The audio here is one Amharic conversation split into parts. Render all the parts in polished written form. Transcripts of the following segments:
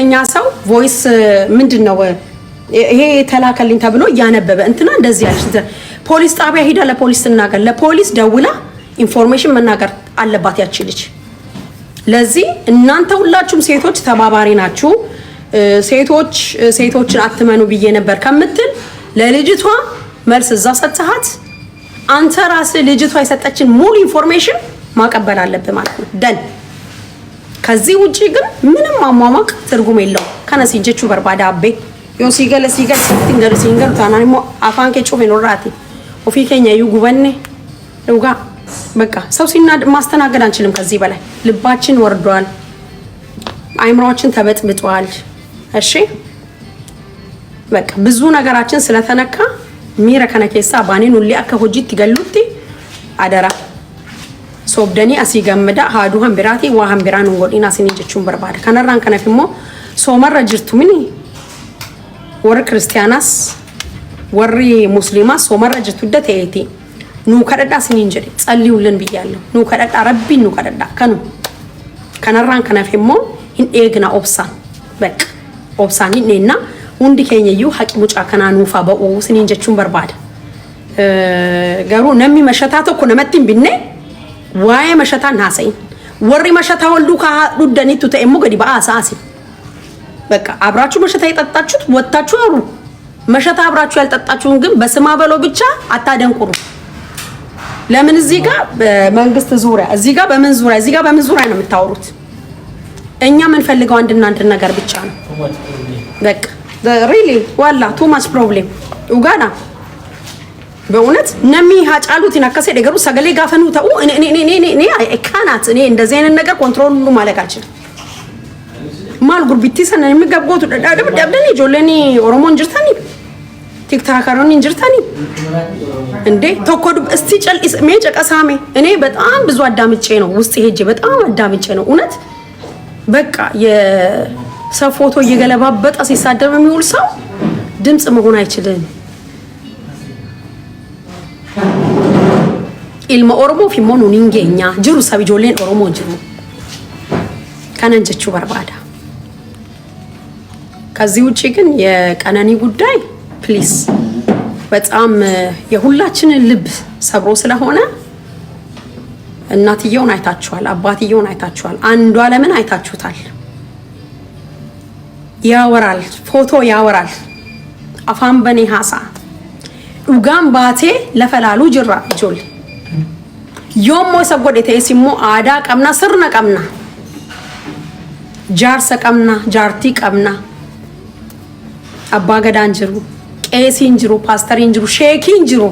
ሁለተኛ ሰው ቮይስ ምንድነው ይሄ ተላከልኝ ተብሎ ያነበበ እንትና እንደዚህ ያለች ፖሊስ ጣቢያ ሄዳ ለፖሊስ ተናገር ለፖሊስ ደውላ ኢንፎርሜሽን መናገር አለባት ያቺ ልጅ ለዚህ እናንተ ሁላችሁም ሴቶች ተባባሪ ናችሁ ሴቶችን አትመኑ ብዬ ነበር ከምትል ለልጅቷ መልስ እዛ ሰጥተሃት አንተ ራስህ ልጅቷ የሰጠችን ሙሉ ኢንፎርሜሽን ማቀበል አለብህ ማለት ነው ደን ከዚህ ውጪ ግን ምንም ማሟሟቅ ትርጉም የለው ከነሲንጀቹ በርባዳ አቤ ዮ ሲገለ ሲንገር ታናኒሞ አፋን ከጮፍ ይኖራቲ ኦፊ ከኛ ይጉበኔ ለውጋ በቃ ሰው ሲናድ ማስተናገድ አንችልም ከዚህ በላይ ልባችን ወርዷል አይምሮአችን ተበጥብጧል እሺ በቃ ብዙ ነገራችን ስለተነካ ሚረከነ ከሳ ባኔን ሁሉ አከሆጂት ይገሉት አደራ ሶብደኒ አሲገመዳ ሃዱ ሀምብራቲ ወሀምብራን ወዲና ሲንጀቹን በርባዳ ከነራን ከነፍሞ ሶመረ ጅርቱ ምኒ ወር ክርስቲያናስ ወሪ ሙስሊማስ ሶመረ ጅርቱ ደተይቲ ኑ ከደዳ ሲንጀሪ ጸልዩልን ብያለሁ ኑ ከደዳ ረቢ ኑ ከደዳ ከነራን ከነፍሞ ኢንኤግና ኦብሳ በቃ ኦብሳኒ ነና ሁንዲ ከኘዩ ሐቂ ሙጫ ከናኑፋ በኡ ሲንጀቹን በርባዳ ገሩ ነሚ መሸታቶ ኮ ነመቲን ቢነ ዋይ መሸታ ናሰይ ወሪ መሸታ ወልዱ ካዱደኒቱ ተእሙ ገዲ ባአሳሲ በቃ አብራችሁ መሸታ ይጣጣችሁት ወጣችሁ አሩ መሸታ አብራችሁ ያልጣጣችሁን ግን በስማ በሎ ብቻ አታደንቁሩ ለምን እዚህ ጋር በመንግስት ዙሪያ እዚህ ጋር በምን ዙሪያ ነው የምታወሩት እኛ ምን ፈልገው አንድና አንድ ነገር ብቻ ነው በቃ ሪሊ ዋላ ቱ ማች ፕሮብሌም ኡጋና በእውነት ነሚ ሀጫሉት ይናከሰ ደገሩ ሰገሌ ጋፈኑ ተው እኔ ካናት እኔ እንደዚህ አይነት ነገር ኮንትሮል ሁሉ ማለት አልችልም ማል ጉርቢቲ ሰነ የሚገቦቱ ደብደኒ ጆለኒ ኦሮሞን ጅርታኒ ቲክታከሮን እንጅርታኒ እንዴ ተኮዱ እስቲ ጨል ሜጨ ቀሳሜ እኔ በጣም ብዙ አዳምጬ ነው ውስጥ ሄጄ በጣም አዳምጬ ነው እውነት በቃ የሰው ፎቶ እየገለባበጠ ሲሳደብ የሚውል ሰው ድምጽ መሆን አይችልም ilma oromo fi monu ningenya jiru sabi jolen oromo jiru ካነንጀቹ በርባዳ ከዚህ ውጪ ግን የቀነኒ ጉዳይ ፕሊስ በጣም የሁላችንን ልብ ሰብሮ ስለሆነ እናትየውን አይታችኋል አባትየውን አይታችኋል አንዱ ዓለምን አይታችሁታል ያወራል ፎቶ ያወራል አፋን በኔ ሐሳ ኡጋም ባቴ ለፈላሉ ጅራ ጆል ዮሞ ሰጎዴ ሲሞ አዳ ቀምና ስርነ ቀምና ጃርሰ ቀምና ጃርቲ ቀምና አባ ገዳን ጅሩ ቄሲን ጅሩ ፓስተሪን ጅሩ ሼኪን ጅሩ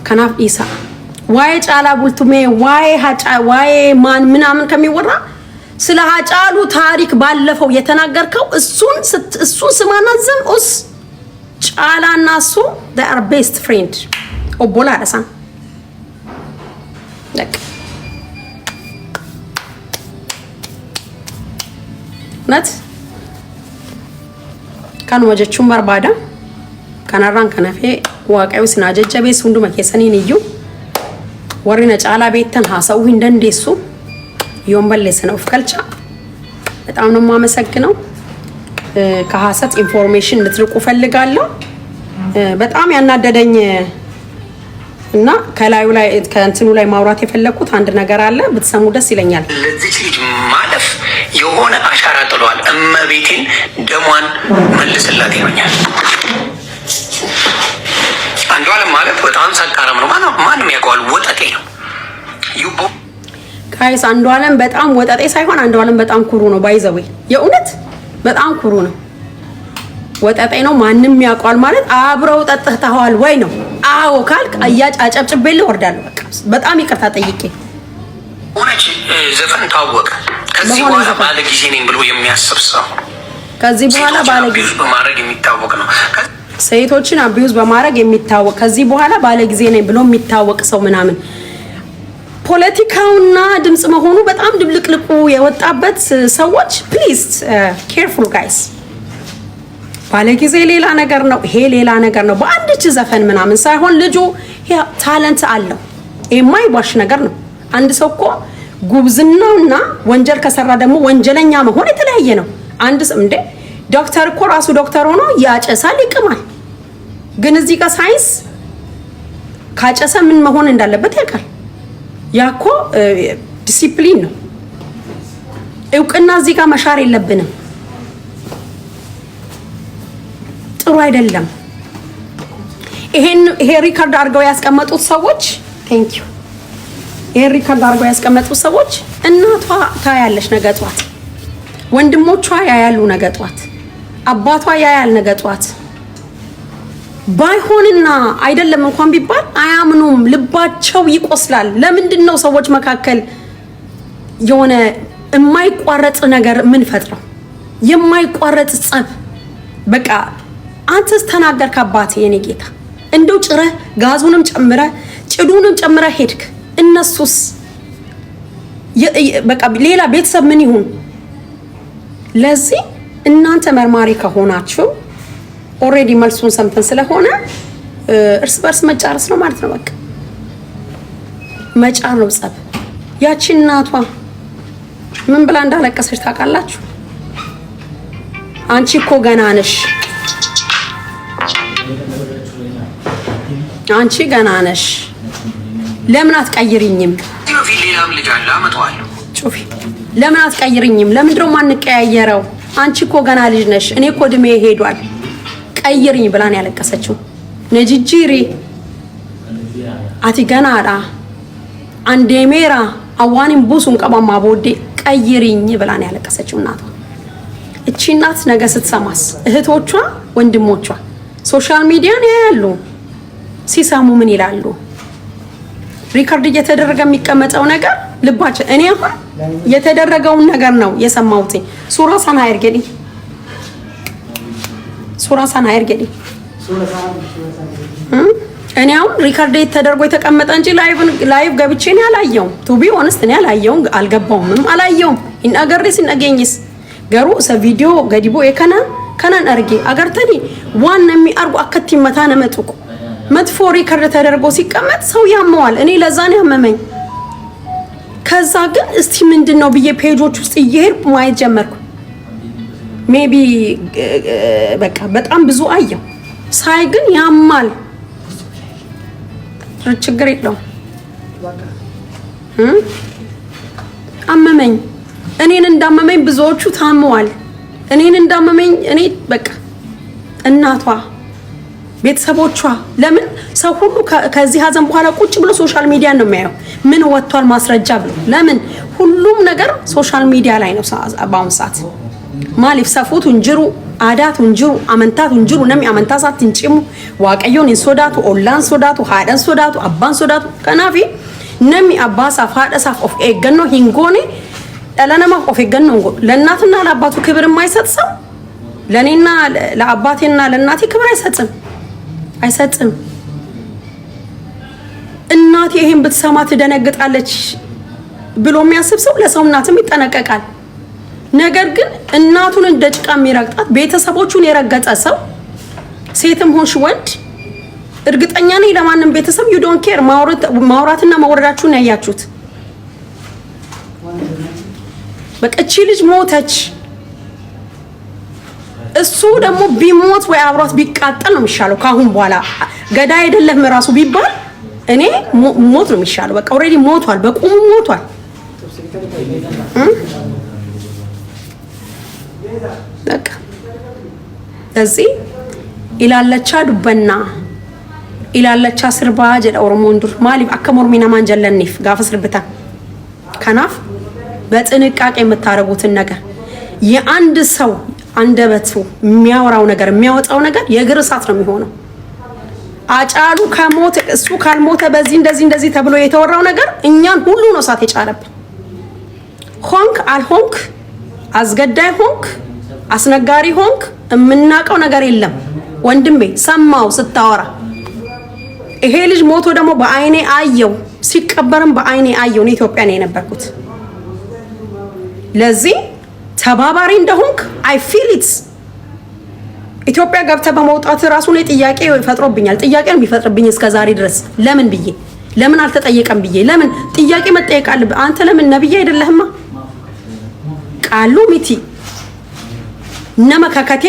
ከናፍ ኢሳ ዋይ ጫላ ቡልቱሜ ዋይ ማን ምናምን ከሚወራ ስለ ሀጫሉ ታሪክ ባለፈው የተናገርከው እሱን ስማና ዘም ኡስ ጫላና እሱ they are best friend ኦቦላ አደሳን ለክ ነት ካን ወጀቹን በርባዳ ካናራን ከነፌ ዋቀዩ ስናጀጀቤስ ሁንዱ መከሰኒን እዩ ወሪነ ጫላ ቤተን ሐሳው እንደንደሱ ይወንበለስ ነው ፍከልቻ በጣም ነው ማመሰግነው ከሐሰት ኢንፎርሜሽን ልትርቁ ፈልጋለሁ በጣም ያናደደኝ እና ከላዩ ላይ ከእንትኑ ላይ ማውራት የፈለኩት አንድ ነገር አለ ብትሰሙ ደስ ይለኛል ለዚህ ልጅ ማለፍ የሆነ አሻራ ጥሏል እመቤቴን ደሟን መልስላት ይሆኛል አንዱ ዓለም ማለት በጣም ሰካራም ነው ማንም ያውቀዋል ወጠጤ ነው ዩቦ ጋይስ አንዱ ዓለም በጣም ወጠጤ ሳይሆን አንዱ ዓለም በጣም ኩሩ ነው ባይዘዌ የእውነት በጣም ኩሩ ነው ወጠጤ ነው ማንም ያውቀዋል ማለት አብረው ጠጥተዋል ወይ ነው አዎ ካልክ አያጭ አጨብጭቤል ወርዳለሁ በቃ በጣም ይቅርታ ጠይቄ ሆነች ዘፈን ታወቀ ከዚህ በኋላ ባለ ጊዜ ነኝ ብሎ የሚያስብ ሰው ከዚህ በኋላ ባለ ጊዜ በማድረግ የሚታወቅ ነው ሴቶችን አቢዩዝ በማድረግ የሚታወቅ ከዚህ በኋላ ባለ ጊዜ ነኝ ብሎ የሚታወቅ ሰው ምናምን ፖለቲካውና ድምጽ መሆኑ በጣም ድብልቅልቁ የወጣበት ሰዎች ፕሊዝ ኬርፉል ጋይስ ባለ ጊዜ ሌላ ነገር ነው ይሄ ሌላ ነገር ነው በአንድች ዘፈን ምናምን ሳይሆን ልጁ ታለንት አለው የማይዋሽ ነገር ነው አንድ ሰው እኮ ጉብዝናውና ወንጀል ከሰራ ደግሞ ወንጀለኛ መሆን የተለያየ ነው። አንድ እንደ ዶክተር እኮ ራሱ ዶክተር ሆኖ ያጨሳል፣ ይቅማል። ግን እዚህ ጋር ሳይንስ ካጨሰ ምን መሆን እንዳለበት ያውቃል። ያኮ ዲሲፕሊን ነው። እውቅና እዚህ ጋር መሻር የለብንም። ጥሩ አይደለም። ይሄ ሪካርድ አድርገው ያስቀመጡት ሰዎች ቴንክ ዩ። ይሄ ሪካርድ አድርገው ያስቀመጡት ሰዎች እናቷ ታያለሽ ነገ ጧት፣ ወንድሞቿ ያያሉ ነገ ጧት፣ አባቷ ያያል ነገ ጧት። ባይሆንና አይደለም እንኳን ቢባል አያምኑም፣ ልባቸው ይቆስላል። ለምንድን ነው ሰዎች መካከል የሆነ የማይቋረጥ ነገር ምን ፈጥረው የማይቋረጥ ጸብ? በቃ አንተስ ተናገርክ አባቴ፣ የኔ ጌታ እንደው ጭረህ ጋዙንም ጨምረህ ጭዱንም ጨምረህ ሄድክ። እነሱስ በቃ ሌላ ቤተሰብ ምን ይሁን? ለዚህ እናንተ መርማሪ ከሆናችሁ ኦሬዲ መልሱን ሰምተን ስለሆነ እርስ በርስ መጫረስ ነው ማለት ነው። በቃ መጫር ነው ጸብ። ያቺ እናቷ ምን ብላ እንዳለቀሰች ታውቃላችሁ? አንቺ እኮ ገና ነሽ፣ አንቺ ገና ነሽ፣ ለምን አትቀይሪኝም? ሌላም ልጅ አለ አመጣዋለሁ። ጩፊ ለምን አትቀይሪኝም? ለምንድነው ማንቀያየረው? አንቺ እኮ ገና ልጅ ነሽ፣ እኔ እኮ እድሜ ሄዷል፣ ቀይሪኝ ብላ ነው ያለቀሰችው። ነጂጂሪ አቲ ገናዳ አንዴ ሜራ አዋኒም ቡሱን ቀማማ ቦዴ ቀይሪኝ ብላ ነው ያለቀሰችው እናቷ። እቺ እናት ነገ ስትሰማስ እህቶቿ ወንድሞቿ ሶሻል ሚዲያን ያያሉ፣ ሲሰሙ ምን ይላሉ? ሪከርድ እየተደረገ የሚቀመጠው ነገር ልባቸው እኔ አሁን የተደረገውን ነገር ነው የሰማሁት። ሱራ ሰናይር ገዲ እኔ አሁን ሪከርድ ተደርጎ የተቀመጠ እንጂ ላይቭ ገብቼ ነው ያላየው። ቱ ቢ ኦነስት እኔ ያላየው አልገባውም፣ ምንም አላየውም። ኢንአገርስ ኢንአገኝስ ገሩ ሰ ቪዲዮ ገዲቦ ከናን አርጌ አገርተኒ ዋን የሚአርጉ አከቲ መታ ነመጥቁ መጥፎ ሪከርድ ተደርጎ ሲቀመጥ ሰው ያመዋል። እኔ ለዛ ነው ያመመኝ። ከዛ ግን እስቲ ምንድነው ብዬ ፔጆች ውስጥ እየሄድኩ ማየት ጀመርኩ። ሜቢ በቃ በጣም ብዙ አየው። ሳይ ግን ያማል። ችግር የለውም። አመመኝ። እኔን እንዳመመኝ ብዙዎቹ ታመዋል። እኔን እንዳመመኝ እኔ በቃ እናቷ ቤተሰቦቿ ለምን ሰው ሁሉ ከዚህ ሀዘን በኋላ ቁጭ ብሎ ሶሻል ሚዲያ ነው የሚያየው? ምን ወጥቷል ማስረጃ ብሎ ለምን ሁሉም ነገር ሶሻል ሚዲያ ላይ ነው በአሁኑ ሰዓት። ማሊፍ ሰፉት እንጅሩ አዳት እንጅሩ አመንታት እንጅሩ ነሚ አመንታሳት እንጭሙ ዋቀዮን እንሶዳቱ ኦላን ሶዳቱ ሃዳን ሶዳቱ አባን ሶዳቱ ከናፊ ነሚ አባሳ ፋደሳፍ ኦፍ ኤገኖ ሂንጎኔ ለለነማ ኦፍ ኤገኖ ለእናትና ለአባቱ ክብር የማይሰጥ ሰው ለኔና ለአባቴና ለእናቴ ክብር አይሰጥም። እናቴ ይሄን ብትሰማ ትደነግጣለች ብሎ የሚያስብ ሰው ለሰው እናትም ይጠነቀቃል። ነገር ግን እናቱን እንደ ጭቃ የሚረግጣት ቤተሰቦቹን የረገጠ ሰው ሴትም ሆንሽ ወንድ እርግጠኛ ነኝ ለማንም ቤተሰብ you don't care ማውራትና መወረዳችሁን ያያችሁት። በቃ እቺ ልጅ ሞተች። እሱ ደግሞ ቢሞት ወይ አብሯት ቢቃጠል ነው የሚሻለው። ካሁን በኋላ ገዳይ አይደለም ራሱ ቢባል እኔ ሞት ነው የሚሻለው። በቃ ኦሬዲ ሞቷል፣ በቁሙ ሞቷል። በቃ እዚህ ኢላለቻ ዱበና ኢላለቻ ስርባ ጀለ ኦሮሞንዱር ማሊ አከሞርሚና ማንጀለኒፍ ጋፈስ ልብታ ከናፍ በጥንቃቄ የምታረጉትን ነገር የአንድ ሰው አንደበቱ የሚያወራው ነገር የሚያወጣው ነገር የእግር እሳት ነው የሚሆነው። አጫሉ ከሞት እሱ ካልሞተ በዚህ እንደዚህ ተብሎ የተወራው ነገር እኛን ሁሉ ነው እሳት የጫረብን። ሆንክ አልሆንክ አስገዳይ ሆንክ አስነጋሪ ሆንክ የምናውቀው ነገር የለም። ወንድሜ ሰማው ስታወራ ይሄ ልጅ ሞቶ ደግሞ በአይኔ አየው፣ ሲቀበርም በአይኔ አየው። ነው ኢትዮጵያ ነው የነበርኩት። ለዚህ ተባባሪ እንደሆንክ አይ ፊል ኢት። ኢትዮጵያ ገብተ በመውጣት ራሱ ነው ጥያቄ ፈጥሮብኛል። ጥያቄ ነው የሚፈጥርብኝ እስከ ዛሬ ድረስ ለምን ብዬ ለምን አልተጠየቀም ብዬ ለምን ጥያቄ መጠየቅ አለብህ አንተ ለምን ነብይ አይደለህማ ቃሉ ሚቲ ነማ ካካቴ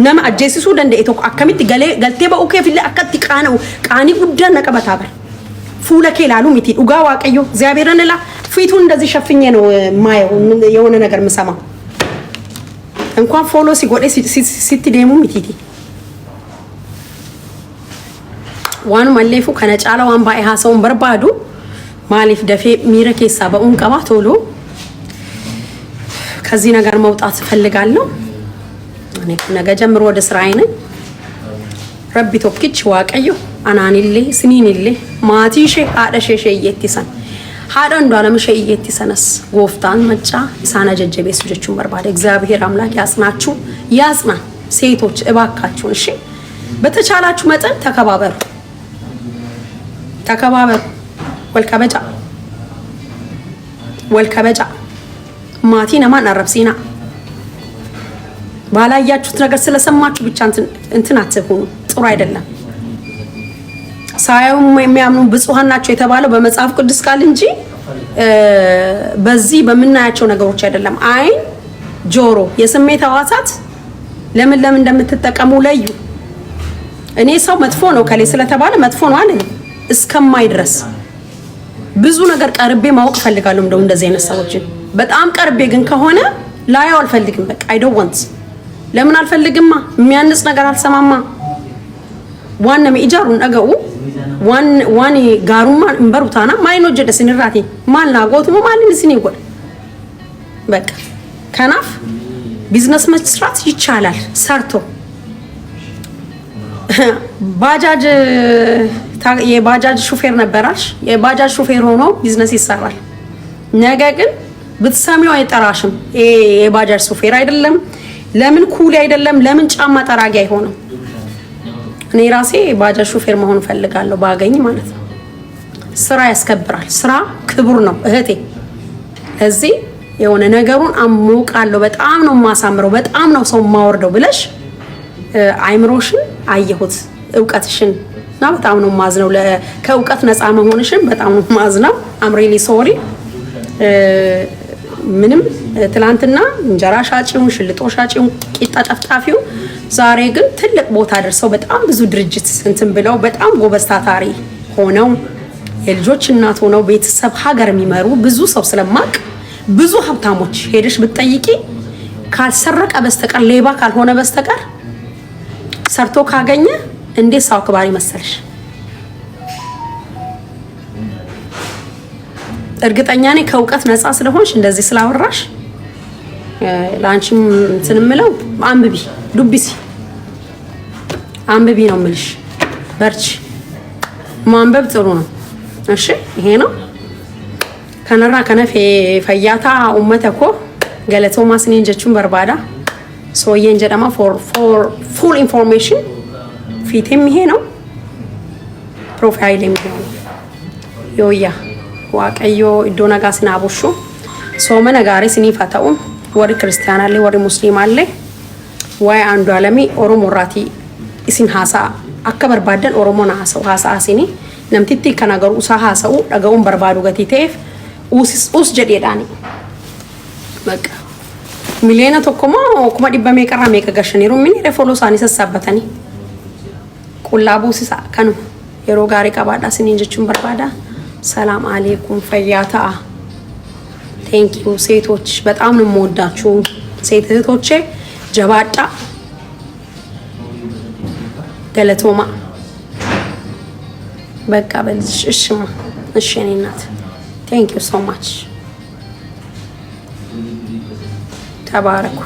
ነማ አጀሲሱ ደንደኤ ቶኮ አከሚት ገልቴ በኡኬ ፊለ አከቲ ቃነው ቃኒ ጉዳን ነቀበታበር ፉለኬ ላሉ ሚቲ ዱጋ ዋቀዮ እግዚአብሔርን ላ ፊቱን እንደዚህ ሸፍኜ ነው ማየው የሆነ ነገር ምሰማው እንኳን ፎሎ ሲጎዴ ሲትደሙ ሚቲቲ ዋን ማለፉ ከነጫላ ዋን ባይ ሀሰውን በርባዱ ማሊፍ ደፌ ሚረኬሳ በኡን ቀባ ቶሎ ከዚህ ነገር መውጣት ፈልጋለሁ እኔ ነገ ጀምሮ ወደ ስራዬ ነኝ ረቢ ቶክች ዋቀዩ አናኒሌ ስኒኒሌ ማቲሼ አደሸሸ ይየትሰን ሃዳ እንዳለም ሸይየትሰነስ ጎፍታን መጫ ኢሳና ጀጀቤ ሱጀቹን በርባደ እግዚአብሔር አምላክ ያጽናችሁ ያጽና ሴቶች እባካችሁ እሺ በተቻላችሁ መጠን ተከባበሩ ወልከበጫ ማቲና ማን አረብሲና ባላያችሁት ነገር ስለሰማችሁ ብቻ እንትን አትሁኑ ጥሩ አይደለም ሳይው የሚያምኑ ብፁዓን ናቸው የተባለው በመጽሐፍ ቅዱስ ቃል እንጂ በዚህ በመናያቸው ነገሮች አይደለም አይን ጆሮ የስሜት ህዋሳት ለምን እንደምትጠቀሙ ለዩ እኔ ሰው መጥፎ ነው ከሌ ስለተባለ መጥፎ ነው አለ እስከማይ ድረስ ብዙ ነገር ቀርቤ ማወቅ ፈልጋለሁ እንደዚህ አይነት ሰዎችን በጣም ቀርቤ ግን ከሆነ ላያው አልፈልግም በቃ አይ ዶንት ዋንት ለምን አልፈልግማ የሚያንጽ ነገር አልሰማማ ዋና መኢጃሩን ነገው ዋን ጋሩማ እንበሩታና ማይኖ ጀደስ ንራቴ ማልና ጎትሞ ማልን ሲኒጎል በቃ ከናፍ ቢዝነስ መስራት ይቻላል ሰርቶ ባጃጅ የባጃጅ ሹፌር ነበራሽ የባጃጅ ሹፌር ሆኖ ቢዝነስ ይሰራል ነገ ግን ብትሰሚው አይጠራሽም የባጃጅ ሹፌር አይደለም ለምን ኩሊ አይደለም ለምን ጫማ ጠራጊ አይሆንም እኔ ራሴ ባጃጅ ሹፌር መሆን ፈልጋለሁ ባገኝ ማለት ነው ስራ ያስከብራል ስራ ክቡር ነው እህቴ እዚህ የሆነ ነገሩን አሞቃለሁ በጣም ነው ማሳምረው በጣም ነው ሰው ማወርደው ብለሽ አይምሮሽን አየሁት እውቀትሽን እና በጣም ነው ማዝነው ከእውቀት ነፃ መሆንሽን በጣም ነው ማዝነው አም ሪሊ ሶሪ ምንም ትላንትና እንጀራ ሻጪውን ሽልጦ ሻጪውን ቂጣ ጠፍጣፊው ዛሬ ግን ትልቅ ቦታ ደርሰው በጣም ብዙ ድርጅት እንትን ብለው በጣም ጎበዝ ታታሪ ሆነው የልጆች እናት ሆነው ቤተሰብ ሀገር የሚመሩ ብዙ ሰው ስለማቅ ብዙ ሀብታሞች ሄደሽ ብትጠይቂ ካልሰረቀ በስተቀር ሌባ ካልሆነ በስተቀር ሰርቶ ካገኘ እንዴት ሰው አክባሪ መሰለሽ እርግጠኛ ነኝ ከእውቀት ነፃ ስለሆንሽ እንደዚህ ስላወራሽ ላንቺም እንትንምለው አንብቢ ዱብሲ አንብቢ ነው ምልሽ በርቺ ማንበብ ጥሩ ነው እሺ ይሄ ነው ከነራ ከነፈ ፈያታ ኡመተኮ ገለቶ ማስኔን ጀቹን በርባዳ ሶየን ጀደማ ፎር ፉል ኢንፎርሜሽን ፊቴም ይሄ ነው ፕሮፋይልም ይሄ ነው ዮያ ዋቀዮ ኢዶና ጋስና አቦሹ ሶመነ ጋሪ ሲኒፋታው ወሪ ክርስቲያን አለ ወሪ ሙስሊም አለ ወይ አንዱ አለሚ ኦሮሞ ራቲ ኢሲን ሃሳ አከበር ባደን ኦሮሞ ናሰው ሃሳ አሲኒ ነምቲቲ ከነገሩ ኡሳ ሃሳው ዳጋውን በርባዱ ገቲቴፍ ኡስ ጀዴዳኒ በቃ ሚሊዮና ተኮሞ ኩማ ዲበሜ ቀራ ሜከ ገሸኒሩ ምን ረፎሎ ሳኒ ሰሳበተኒ ቁላቡ ሲሳ ከኑ የሮ ጋሪ ቀባዳ ሲኒንጀቹን በርባዳ ሰላም አለይኩም ፈያታ ቴንክ ዩ ሴቶች በጣም ነው የምወዳችሁ ሴት እህቶቼ ጀባጣ ገለቶማ በቃ በልሽ እሽማ እሺ እኔ እናት ቴንክ ዩ ሶ ማች ተባረኩ